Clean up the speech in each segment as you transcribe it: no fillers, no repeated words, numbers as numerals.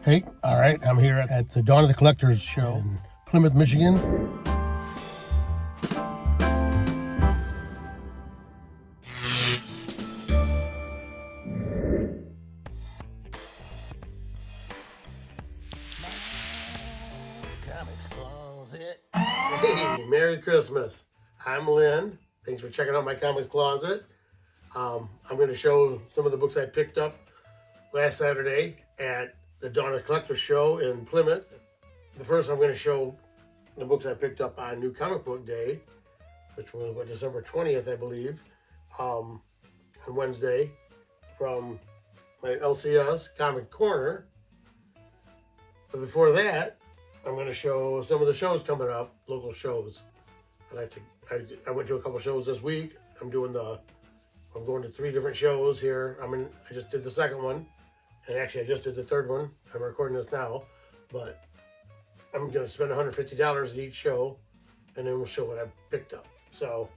Hey, all right, I'm here at the Dawn of the Collectors show in Plymouth, Michigan. Comics Closet. Hey, Merry Christmas. I'm Lynn. Thanks for checking out my comics closet. I'm going to show some of the books I picked up last Saturday at the Dawn of the Collectors show in Plymouth. The first, I'm going to show the books I picked up on New Comic Book Day, which was December 20th, I believe, on Wednesday, from my LCS Comic Corner. But before that, I'm going to show some of the shows coming up, local shows. I went to a couple shows this week. I'm going to 3 different shows here. I just did the second one, and actually I just did the third one. I'm recording this now, but I'm going to spend $150 at each show, and then we'll show what I picked up. So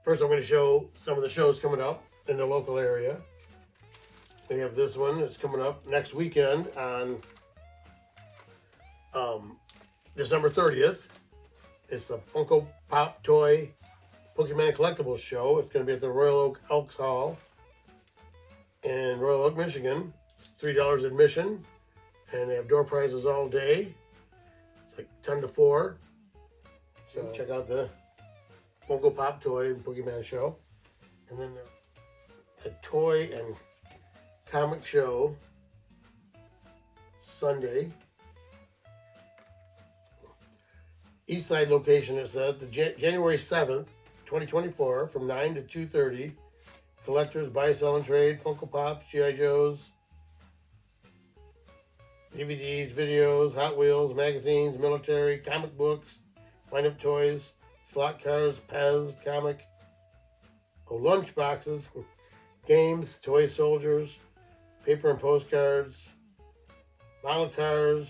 first I'm going to show some of the shows coming up in the local area. We have this one that's coming up next weekend on December 30th. It's the Funko Pop Toy Pokemon Collectibles show. It's going to be at the Royal Oak Elks Hall in Royal Oak, Michigan. $3 admission, and they have door prizes all day. It's like 10 to 4. So check out the Funko Pop Toy Pokemon show. And then the Toy and Comic show Sunday. Eastside location, it says, January 7th, 2024, from 9 to 2:30. Collectors, buy, sell, and trade, Funko Pops, G.I. Joes, DVDs, videos, Hot Wheels, magazines, military, comic books, wind-up toys, slot cars, Pez, comic, lunch boxes, games, toy soldiers, paper and postcards, model cars,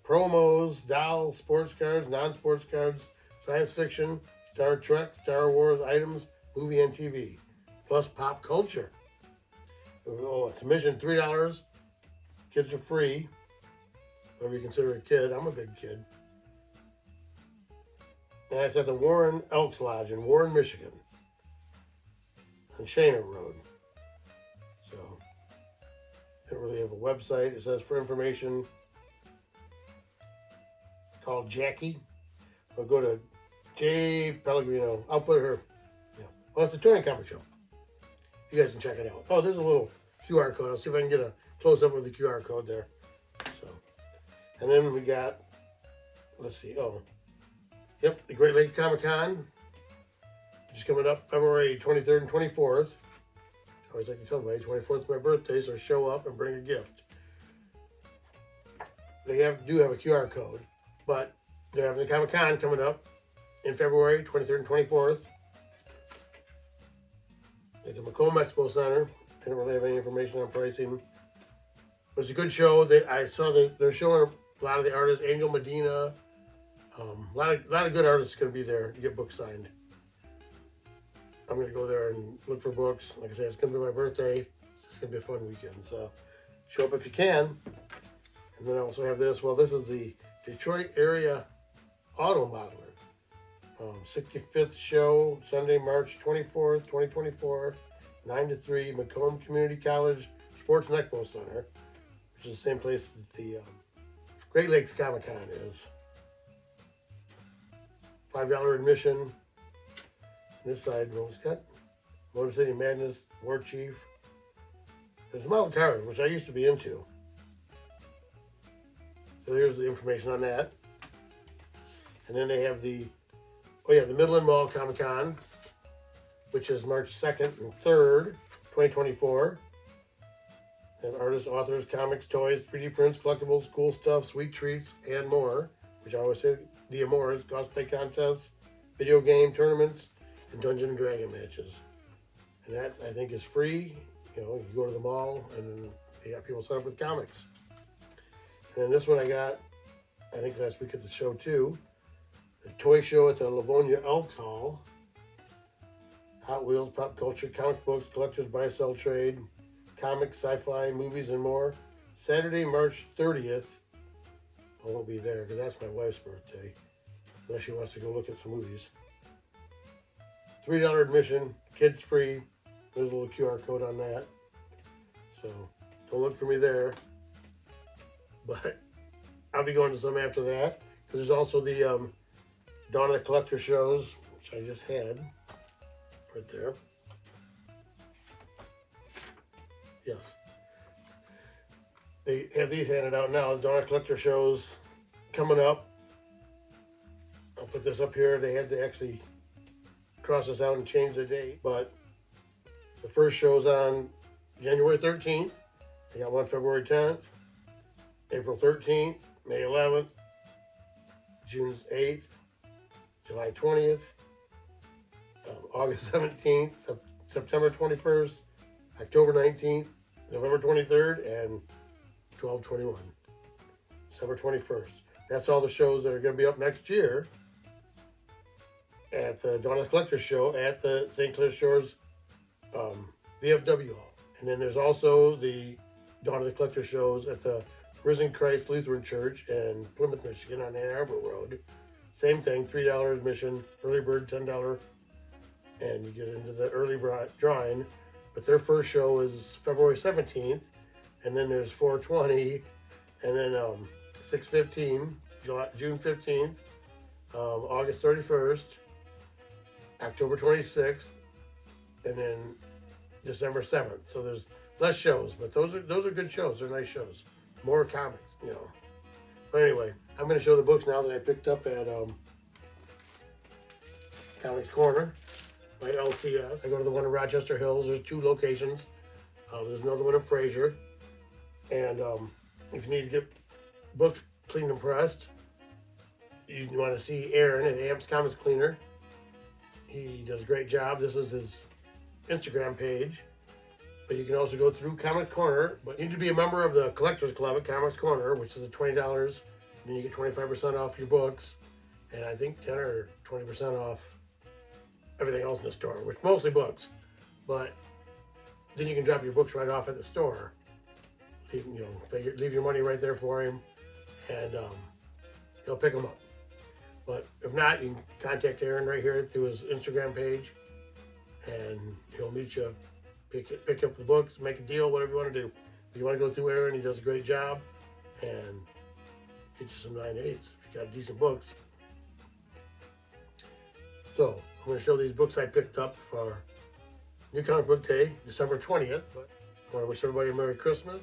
promos, dolls, sports cards, non-sports cards, science fiction, Star Trek, Star Wars items, movie and TV, plus pop culture. It's admission $3. Kids are free, whatever you consider a kid. I'm a big kid. And it's at the Warren Elks Lodge in Warren, Michigan, on Shana Road. So they don't really have a website. It says for information, called Jackie. I'll go to J. Pellegrino. I'll put her. Well, it's a toy and comic show. You guys can check it out. Oh, there's a little QR code. I'll see if I can get a close up of the QR code there. So, and then we got, let's see. Oh, yep, the Great Lake Comic Con, which is coming up February 23rd and 24th. I always like to tell everybody, 24th is my birthday, so show up and bring a gift. They do have a QR code, but they're having the Comic Con coming up in February 23rd and 24th. At the Macomb Expo Center. They don't really have any information on pricing. It was a good show. I saw they're showing a lot of the artists. Angel Medina. A lot of good artists going to be there to get books signed. I'm going to go there and look for books. Like I said, it's going to be my birthday. It's going to be a fun weekend. So show up if you can. And then I also have this. Well, this is the Detroit Area Auto Modeler. 65th show, Sunday, March 24th, 2024, 9 to 3, Macomb Community College Sports and Expo Center, which is the same place that the Great Lakes Comic Con is. $5 admission. This side, it's got Motor City Madness, War Chief. There's model cars, which I used to be into. So here's the information on that. And then they have the Midland Mall Comic Con, which is March 2nd and 3rd, 2024. They have artists, authors, comics, toys, 3D prints, collectibles, cool stuff, sweet treats, and more, which I always say the Amores, cosplay contests, video game tournaments, and Dungeon and Dragon matches. And that, I think, is free. You go to the mall, and they got people set up with comics. And then this one I got, I think last week at the show too. The toy show at the Livonia Elks Hall. Hot Wheels, pop culture, comic books, collectors, buy, sell, trade, comics, sci-fi, movies, and more. Saturday, March 30th. I won't be there because that's my wife's birthday. Unless she wants to go look at some movies. $3 admission, kids free. There's a little QR code on that. So don't look for me there. But I'll be going to some after that. Because there's also the Dawn of the Collector shows, which I just had. Right there. Yes. They have these handed out now. The Dawn of the Collector shows coming up. I'll put this up here. They had to actually cross this out and change the date. But the first show's on January 13th. They got one February 10th, April 13th, May 11th, June 8th, July 20th, August 17th, September 21st, October 19th, November 23rd, and 12/21, December 21st. That's all the shows that are going to be up next year at the Dawn of the Collector show at the St. Clair Shores VFW Hall. And then there's also the Dawn of the Collector shows at the Risen Christ Lutheran Church in Plymouth, Michigan on Ann Arbor Road. Same thing, $3 admission, early bird $10, and you get into the early drawing. But their first show is February 17th, and then there's 420, and then 6/15, June 15th, August 31st, October 26th, and then December 7th. So there's less shows, but those are good shows. They're nice shows. More comics, you know. But anyway, I'm going to show the books now that I picked up at Comics Corner by LCS. I go to the one in Rochester Hills. There's 2 locations. There's another one in Fraser. And if you need to get books cleaned and pressed, you want to see Aaron at Amps Comics Cleaner. He does a great job. This is his Instagram page. But you can also go through Comic Corner. But you need to be a member of the Collectors Club at Comics Corner, which is at $20. And then you get 25% off your books. And I think 10 or 20% off everything else in the store, which mostly books. But then you can drop your books right off at the store. Leave your money right there for him, and he'll pick them up. But if not, you can contact Aaron right here through his Instagram page, and he'll meet you, pick up the books, make a deal, whatever you want to do. If you want to go through Aaron, he does a great job, and get you some 9/8 if you got decent books. So I'm going to show these books I picked up for New Comic Book Day, December 20th. But I want to wish everybody a Merry Christmas.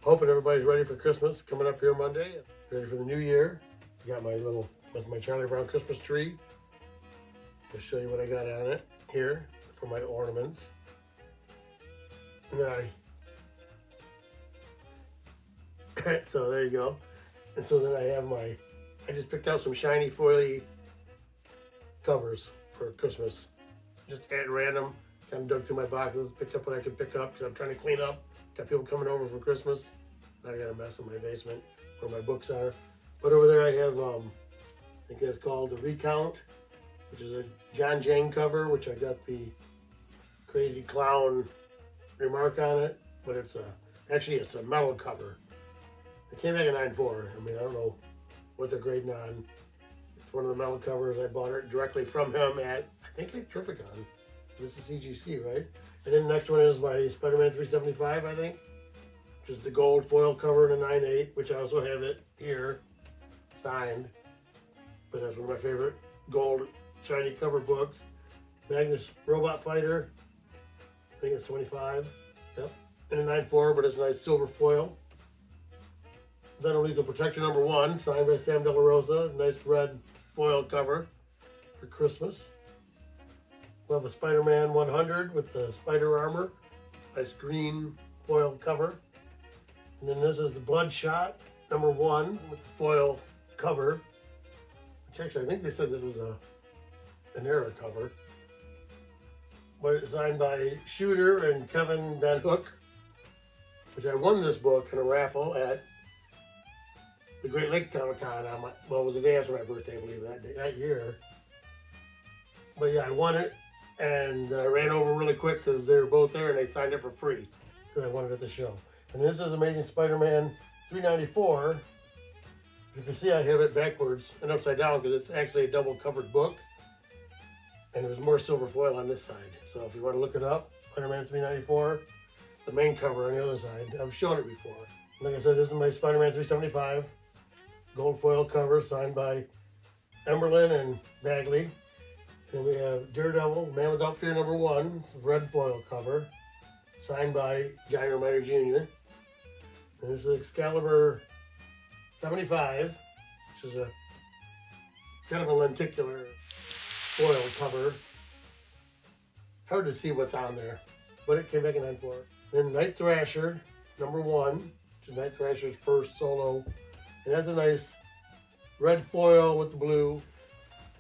Hoping everybody's ready for Christmas coming up here Monday. Ready for the new year. Got my Charlie Brown Christmas tree. I'll show you what I got on it here for my ornaments. And then so there you go. And so then I have I just picked out some shiny foily covers for Christmas. Just at random, kind of dug through my boxes, picked up what I could pick up because I'm trying to clean up. Got people coming over for Christmas. I got a mess in my basement where my books are. But over there I have, I think that's called The Recount, which is a John Jane cover, which I got the crazy clown remark on it. But it's it's a metal cover. It came back in 9.4. I mean, I don't know what they're grading on. It's one of the metal covers. I bought it directly from him at, I think, like Terrificon. This is CGC, right? And then the next one is my Spider-Man 375, I think, which is the gold foil cover in a 9/8, which I also have it here, signed. But that's one of my favorite gold shiny cover books. Magnus Robot Fighter, I think it's 25, yep. In a 9.4, but it's a nice silver foil. Then Lethal Protector #1, signed by Sam De La Rosa, nice red foil cover for Christmas. We'll have a Spider-Man 100 with the spider armor. Nice green foil cover. And then this is the Bloodshot #1 with the foil cover. Which actually, I think they said this is an error cover. But it's signed by Shooter and Kevin Van Hook. Which I won this book in a raffle at the Great Lake Comic Con it was the day after my birthday, I believe, that year. But yeah, I won it. And I ran over really quick because they were both there and they signed it for free because I wanted it at the show. And this is Amazing Spider-Man 394. You can see I have it backwards and upside down because it's actually a double covered book. And there's more silver foil on this side. So if you want to look it up, Spider-Man 394, the main cover on the other side. I've shown it before. Like I said, this is my Spider-Man 375. Gold foil cover signed by Emberlin and Bagley. And we have Daredevil, Man Without Fear #1, red foil cover, signed by Johnny Romiter Jr. And this is Excalibur 75, which is a kind of a lenticular foil cover. Hard to see what's on there, but it came back in 94. Then Night Thrasher #1, which is Night Thrasher's first solo. And that's a nice red foil with the blue.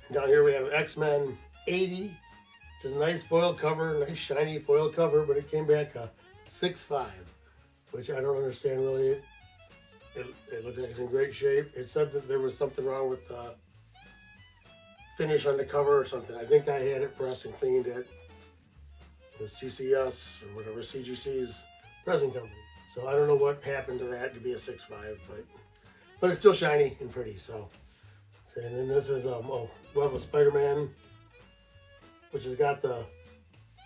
And down here we have X-Men 80, which is a nice foil cover, nice shiny foil cover, but it came back a 6.5, which I don't understand really. It looked like it's in great shape. It said that there was something wrong with the finish on the cover or something. I think I had it pressed and cleaned at the CCS or whatever, CGC's pressing company. So I don't know what happened to that to be a 6.5, but it's still shiny and pretty. So, and then this is Web of Spider-Man, which has got the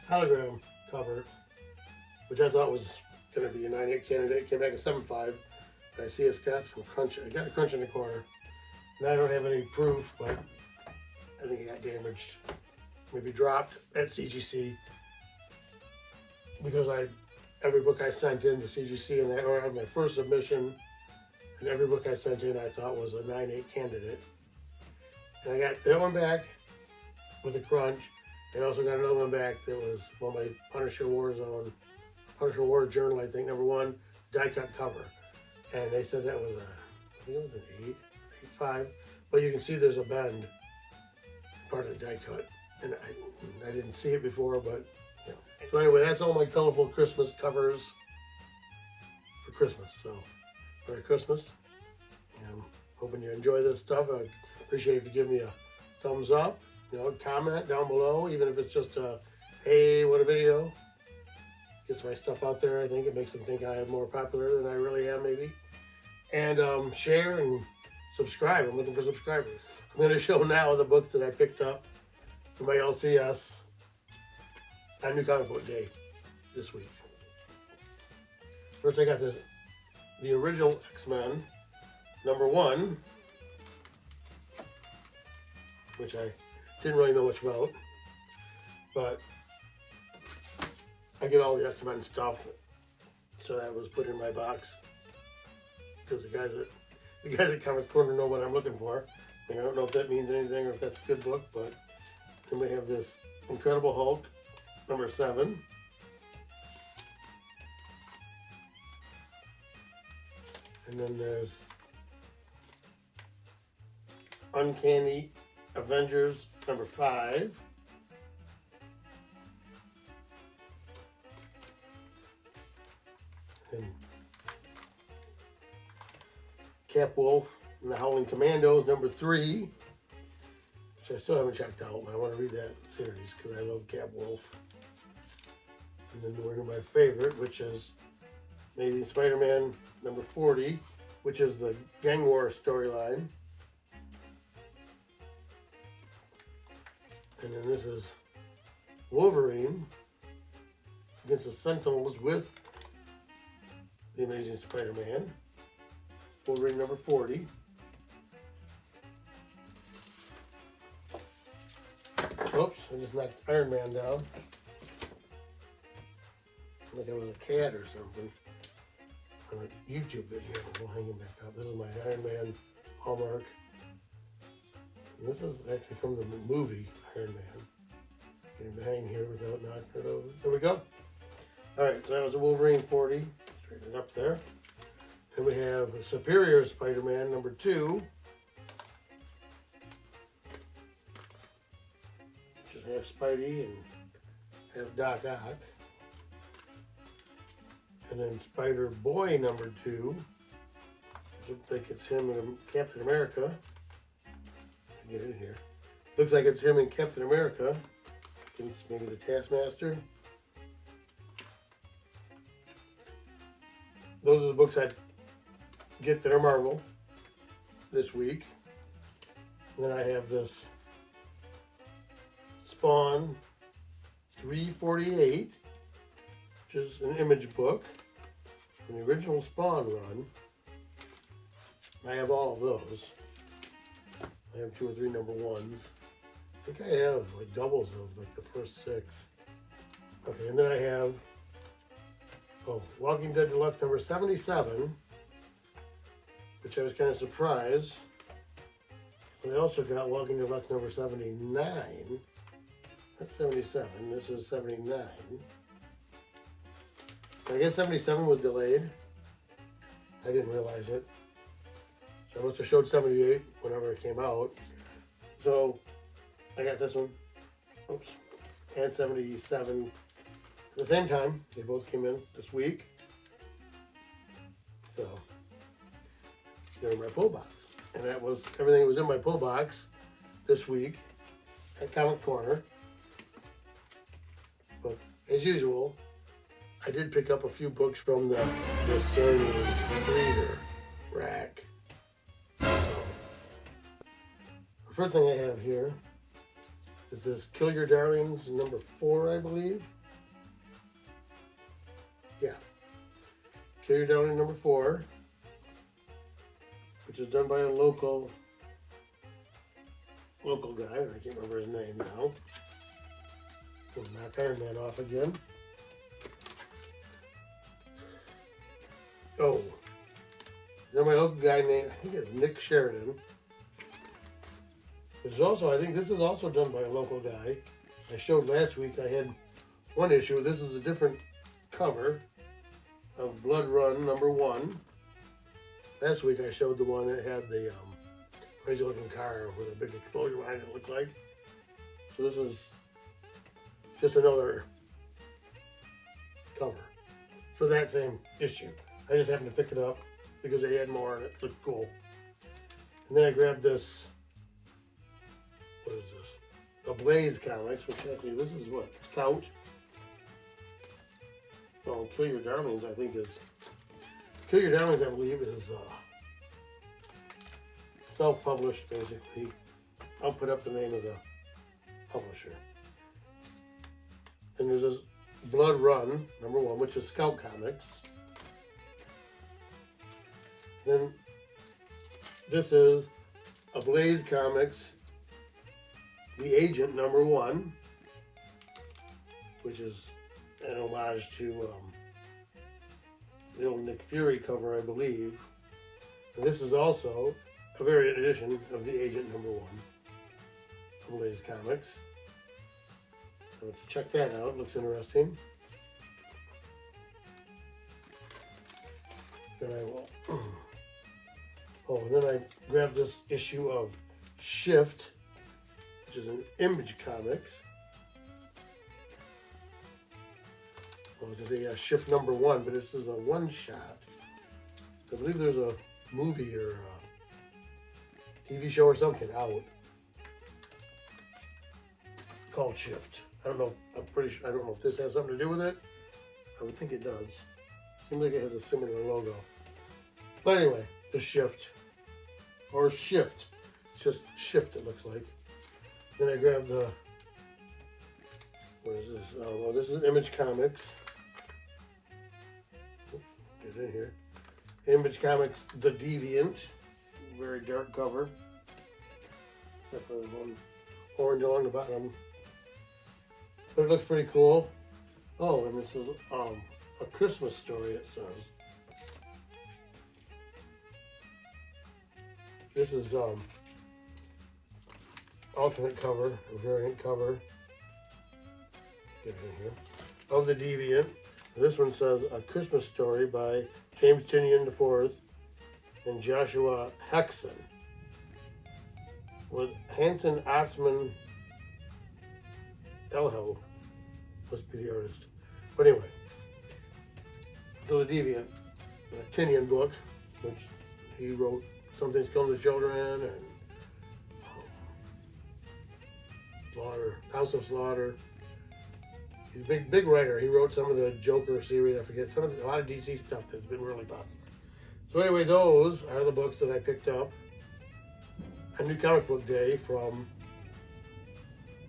hologram cover, which I thought was going to be a 9.8 candidate. It came back at 7.5. I see it's got some crunch. I got a crunch in the corner, and I don't have any proof, but I think it got damaged, maybe dropped at CGC, because every book I sent in to CGC and that, or my first submission, and every book I sent in I thought was a 9.8 candidate. And I got that one back with a crunch, and I also got another one back that was on my Punisher War Journal, I think, #1, die cut cover. And they said that was I think it was an 8.5, but you can see there's a bend part of the die cut, and I didn't see it before, but you know. So anyway, that's all my colorful Christmas covers for Christmas. So Merry Christmas, and hoping you enjoy this stuff. I appreciate if you give me a thumbs up, comment down below, even if it's just a hey, what a video. Gets my stuff out there. I think it makes them think I am more popular than I really am, maybe. And share and subscribe. I'm looking for subscribers. I'm going to show now the books that I picked up for my LCS on New Comic Book Day this week. First, I got the original X-Men #1, which I didn't really know much about, but I get all the X-Men stuff, so that was put in my box because the guys at Comics Corner know what I'm looking for. And I don't know if that means anything or if that's a good book, but then we have this Incredible Hulk #7. And then there's Uncanny Avengers #5. And Cap Wolf and the Howling Commandos #3, which I still haven't checked out, but I want to read that series because I love Cap Wolf. And then we're to my favorite, which is Amazing Spider-Man #40, which is the Gang War storyline. And then this is Wolverine against the Sentinels with the Amazing Spider-Man. Wolverine #40. Oops, I just knocked Iron Man down. Like it was a cat or something. On a YouTube video. We'll hang him back up. This is my Iron Man Hallmark. And this is actually from the movie Iron Man. Get him to hang here without knocking it over. There we go. Alright, so that was a Wolverine 40. Straighten it up there. And we have Superior Spider-Man #2. Just have Spidey and have Doc Ock. And then Spider-Boy #2. Looks like it's him and Captain America. Get in here. Looks like it's him and Captain America. It's maybe the Taskmaster. those are the books I get that are Marvel this week. And then I have this Spawn 348, which is an image book from the original Spawn run. I have all of those. I have 2 or 3 number ones. I think I have like doubles of like the first 6. Okay, and then I have Walking Dead Deluxe number 77, which I was kind of surprised. And I also got Walking Dead Deluxe number 79. That's 77. This is 79. I guess 77 was delayed. I didn't realize it. So I must have showed 78 whenever it came out. So I got this one. Oops. And 77 at the same time. They both came in this week. So they're in my pull box. And that was everything that was in my pull box this week at Comic Corner. But as usual, I did pick up a few books from the discerning reader rack. So, the first thing I have here is this Kill Your Darlings number 4, I believe. Yeah. Kill Your Darling number 4, which is done by a local guy. I can't remember his name now. We'll knock Iron Man off again. Oh, then my local guy named, I think it's Nick Sheridan. There's also, I think this is also done by a local guy. I showed last week, I had one issue. This is a different cover of Blood Run number 1. Last week I showed the one that had the crazy looking car with a big explosion behind it, looked like. So this is just another cover for that same issue. I just happened to pick it up because they had more and it looked cool. And then I grabbed this, what is this? A Blaze Comics, which actually, this is what? Scout. Well, Kill Your Darlings, I think is, Kill Your Darlings, I believe, is self-published, basically. I'll put up the name of the publisher. And there's this Blood Run, number 1, which is Scout Comics. Then this is a Blaze Comics, The Agent number 1, which is an homage to the old Nick Fury cover, I believe. And this is also a variant edition of The Agent number 1 of Blaze Comics. So let's check that out, looks interesting. Then I will, and then I grabbed this issue of Shift, which is an Image Comics. Well, it's a Shift number 1, but this is a one-shot. I believe there's a movie or a TV show or something out called Shift. I don't know. I'm pretty sure. I don't know if this has something to do with it. I would think it does. Seems like it has a similar logo. But anyway, the Shift or Shift. It's just Shift. It looks like. Then I grabbed the. What is this? Oh, well, this is Image Comics. Oops, get in here. Image Comics, The Deviant. Very dark cover. Except for the one orange along the bottom. But it looks pretty cool. Oh, and this is a Christmas story, it says. This is alternate cover, a variant cover. Get it in here. Of The Deviant. This one says A Christmas Story by James Tinian IV and Joshua Hexon. With Hanson Otzman Elho. Must be the artist. But anyway. So The Deviant, a Tinian book, which he wrote Something's Come to Children and Slaughter, House of Slaughter. He's a big writer. He wrote some of the Joker series. I forget a lot of DC stuff that's been really popular. So anyway, those are the books that I picked up on New Comic Book Day from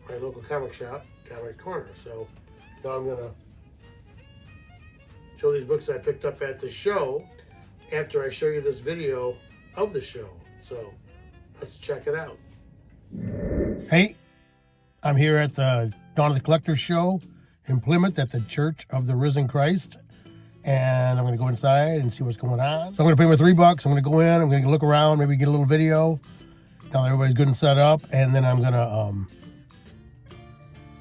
my local comic shop, Comic Corner. So now I'm gonna show these books I picked up at the show after I show you this video of the show. So let's check it out. Hey, I'm here at the Dawn of the Collector show in Plymouth at the Church of the Risen Christ. And I'm going to go inside and see what's going on. So I'm going to pay my $3. I'm going to go in, I'm going to look around, maybe get a little video. Now that everybody's good and set up. And then I'm going to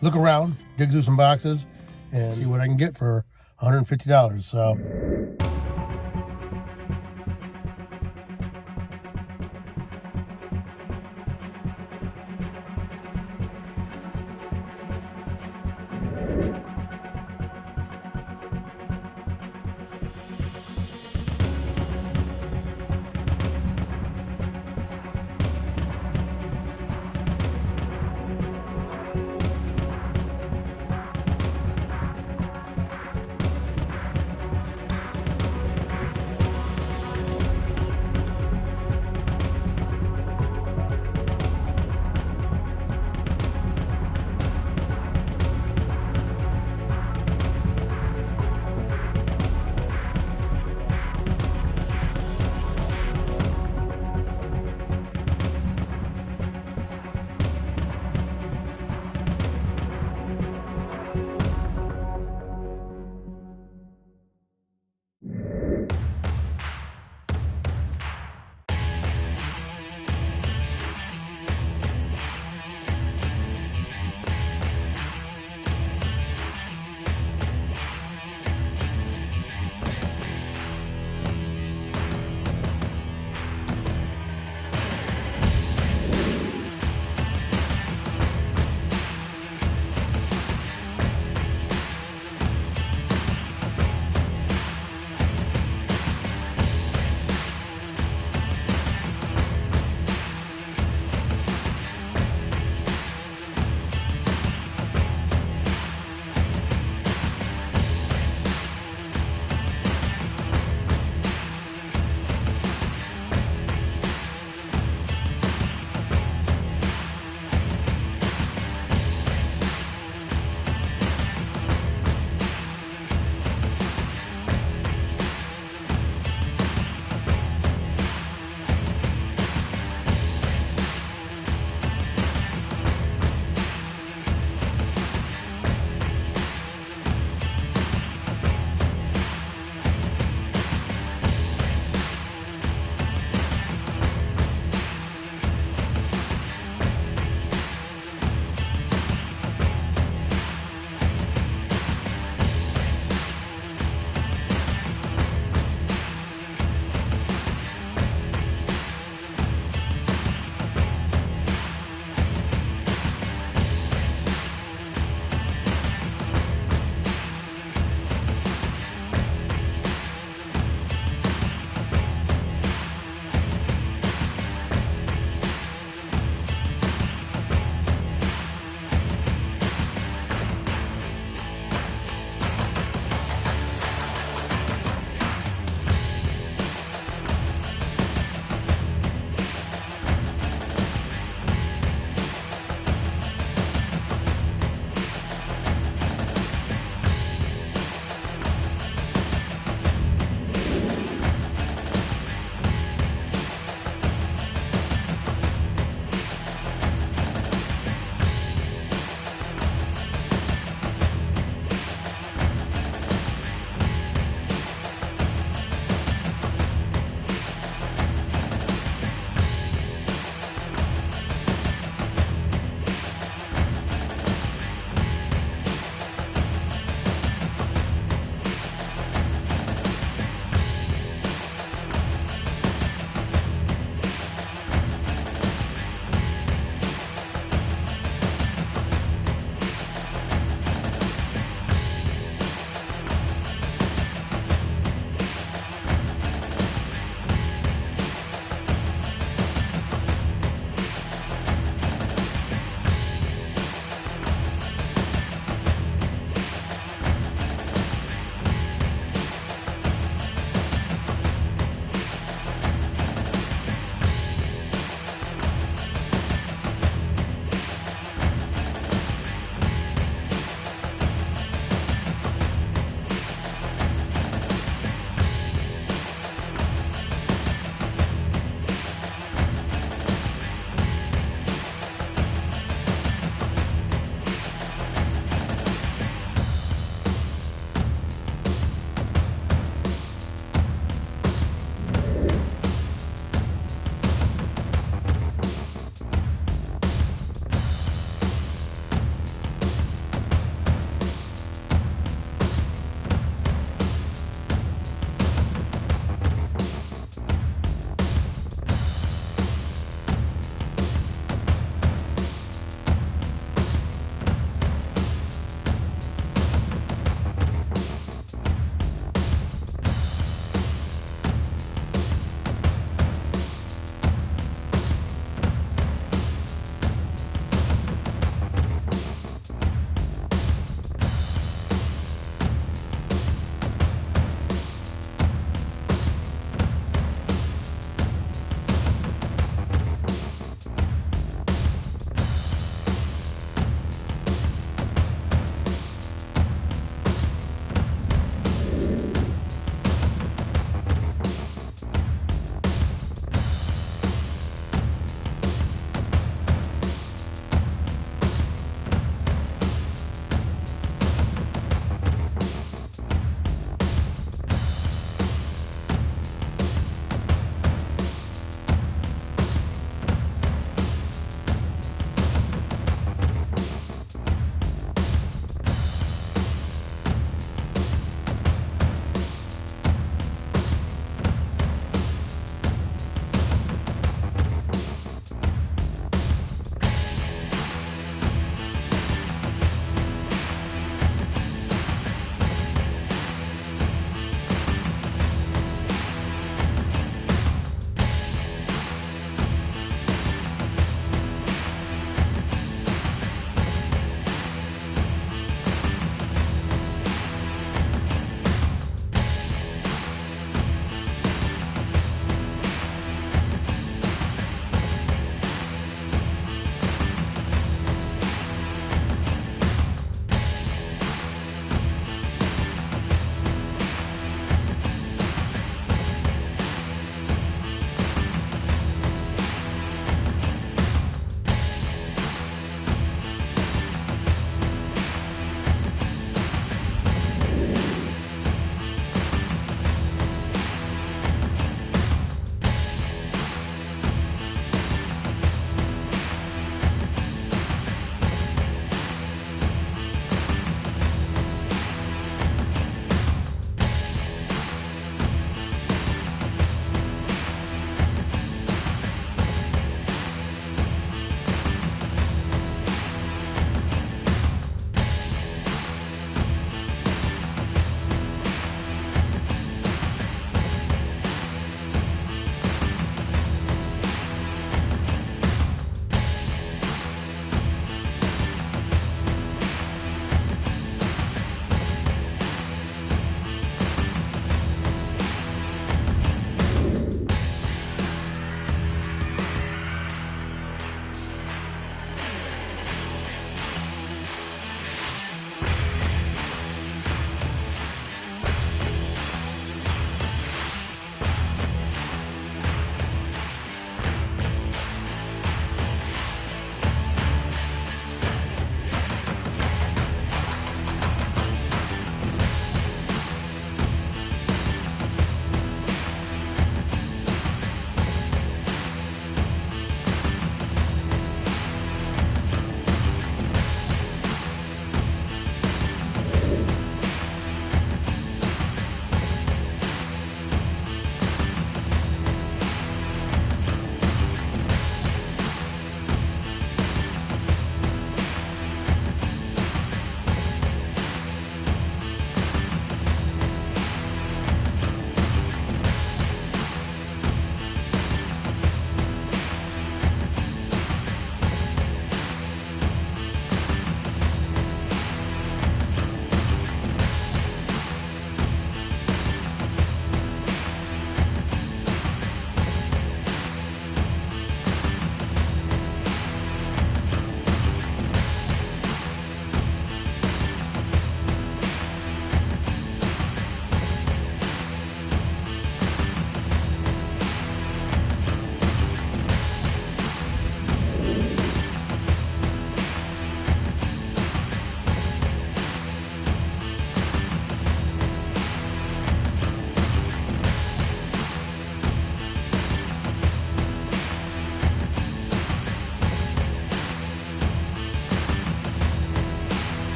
look around, dig through some boxes, and see what I can get for $150. So.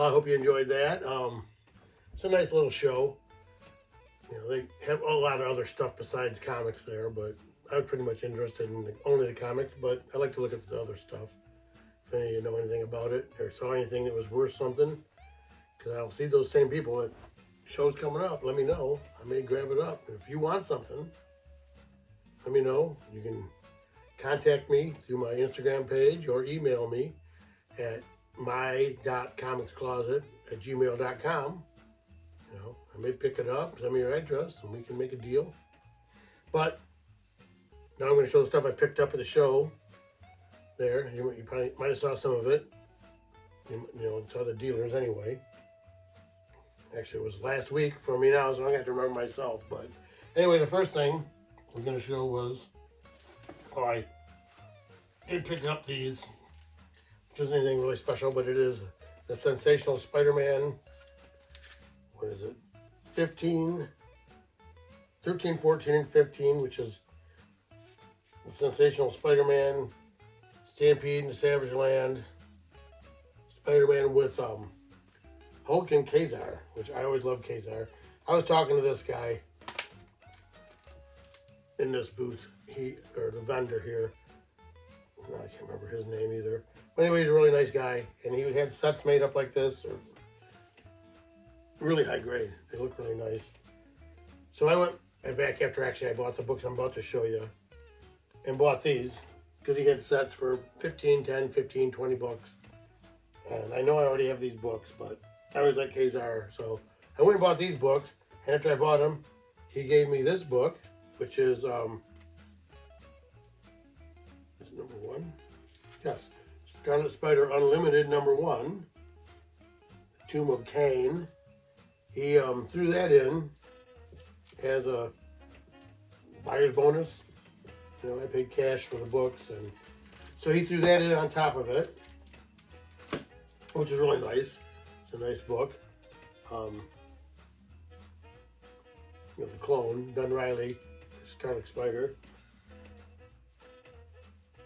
I hope you enjoyed that. It's a nice little show. You know, they have a lot of other stuff besides comics there, but I was pretty much interested in only the comics, but I like to look at the other stuff. If any of you know anything about it or saw anything that was worth something, because I'll see those same people at shows coming up. Let me know. I may grab it up. And if you want something, let me know. You can contact me through my Instagram page or email me at my.comicscloset@gmail.com. You know, I may pick it up, send me your address, and we can make a deal. But now I'm going to show the stuff I picked up at the show there. You probably might have saw some of it. You know, saw the dealers anyway. Actually, it was last week for me now, so I have to remember myself. But anyway, the first thing we're going to show was, I did pick up these, which isn't anything really special, but it is the Sensational Spider-Man, what is it, 13, 14, and 15, which is the Sensational Spider-Man, Stampede in the Savage Land, Spider-Man with Hulk and Kazar, which I always love Kazar. I was talking to this guy in this booth, or the vendor here. I can't remember his name either. But anyway, he's a really nice guy, and he had sets made up like this, or really high grade. They look really nice. So I went back after I bought the books I'm about to show you, and bought these, because he had sets for 15, 10, 15, 20 bucks. And I know I already have these books, but I always like Kazar, so I went and bought these books, and after I bought them, he gave me this book, which is, is it number 1? Yes, Scarlet Spider Unlimited #1, Tomb of Cain. He threw that in as a buyer's bonus. You know, I paid cash for the books, and so he threw that in on top of it, which is really nice. It's a nice book. You know, the clone, Dunn Riley, Scarlet Spider.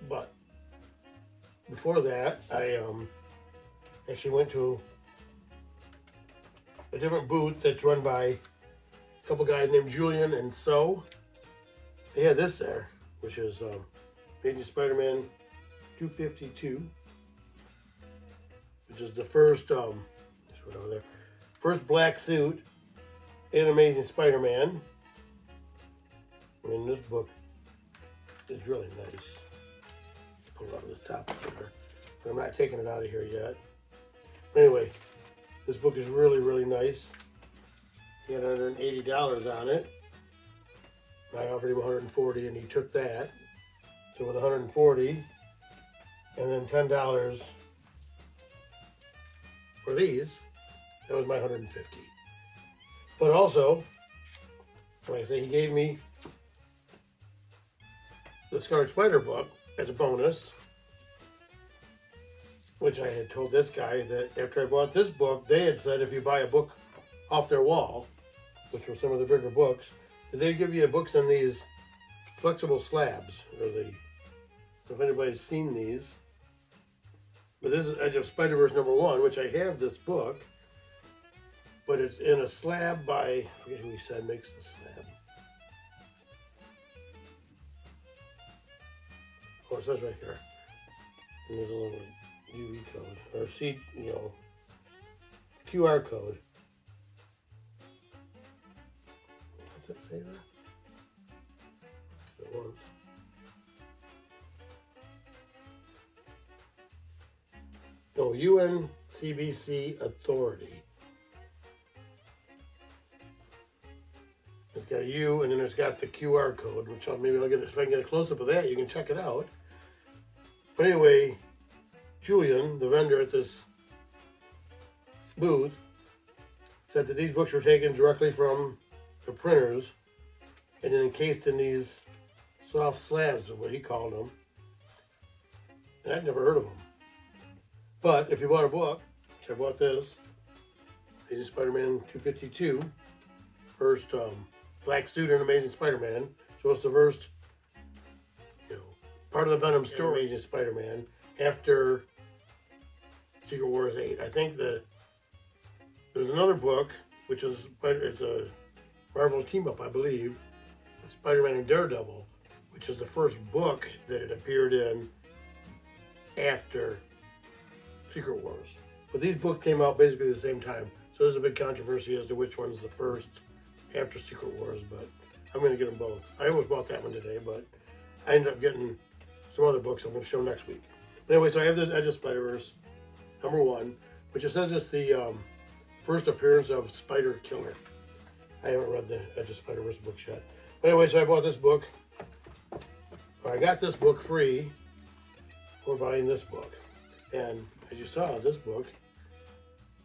But before that, I actually went to a different booth that's run by a couple guys named Julian and So. They had this there, which is Amazing Spider-Man 252, which is the first over there, first black suit in Amazing Spider-Man. I mean, this book is really nice. Pull it out of this top here, but I'm not taking it out of here yet. Anyway, this book is really, really nice. He had $180 on it. I offered him $140, and he took that. So with $140, and then $10 for these, that was my $150. But also, like I say, he gave me the Scarlet Spider book as a bonus, which I had told this guy that after I bought this book, they had said if you buy a book off their wall, which were some of the bigger books, that they'd give you books in these flexible slabs. Or if anybody's seen these. But this is Edge of Spider-Verse #1, which I have this book, but it's in a slab by, I forget who he said makes the slab. Oh, it says right here. And there's a little UV code, or QR code. What's that say there? It won't. No, UN CBC Authority. It's got a U, and then it's got the QR code, which maybe I'll get it, if I can get a close-up of that, you can check it out. But anyway, Julian, the vendor at this booth, said that these books were taken directly from the printers and then encased in these soft slabs, is what he called them. And I'd never heard of them. But if you bought a book, which I bought this, Amazing Spider-Man 252, first black suit in Amazing Spider-Man, so it's the first, part of the Venom story, Amazing Spider-Man, after Secret Wars 8. I think the There's another book, which is it's a Marvel team-up, I believe, with Spider-Man and Daredevil, which is the first book that it appeared in after Secret Wars. But these books came out basically at the same time, so there's a big controversy as to which one is the first after Secret Wars, but I'm going to get them both. I almost bought that one today, but I ended up getting some other books I'm going to show next week. But anyway, so I have this Edge of Spider-Verse #1, which it says it's the first appearance of Spider Killer. I haven't read the Edge of Spider-Verse books yet. But anyway, so I bought this book. I got this book free for buying this book. And as you saw, this book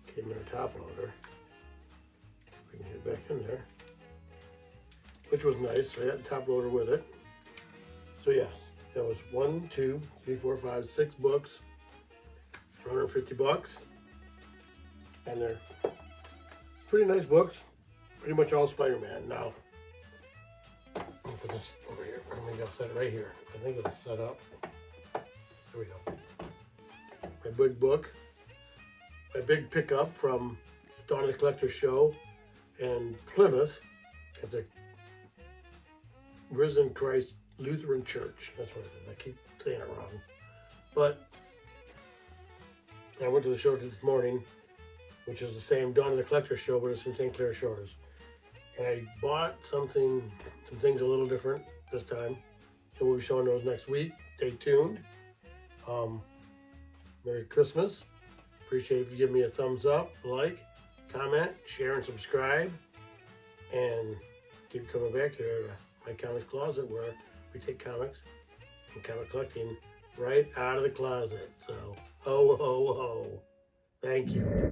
came in a top loader. We can get it back in there, which was nice. So I got the top loader with it. So yes, that was 1, 2, 3, 4, 5, 6 books for $150. And they're pretty nice books. Pretty much all Spider-Man. Now, I'll put this over here. Maybe I'll set it right here. I think it'll set up. There we go. My big book. My big pickup from Dawn of the Collector show in Plymouth at the Risen Christ Lutheran Church. That's what it is. I keep saying it wrong. But I went to the show this morning, which is the same Dawn of the Collector show, but it's in St. Clair Shores. And I bought some things a little different this time. So we'll be showing those next week. Stay tuned. Merry Christmas. Appreciate if you give me a thumbs up, like, comment, share, and subscribe. And keep coming back here to my comics closet where we take comics and comic collecting right out of the closet. So, ho, ho, ho. Thank you.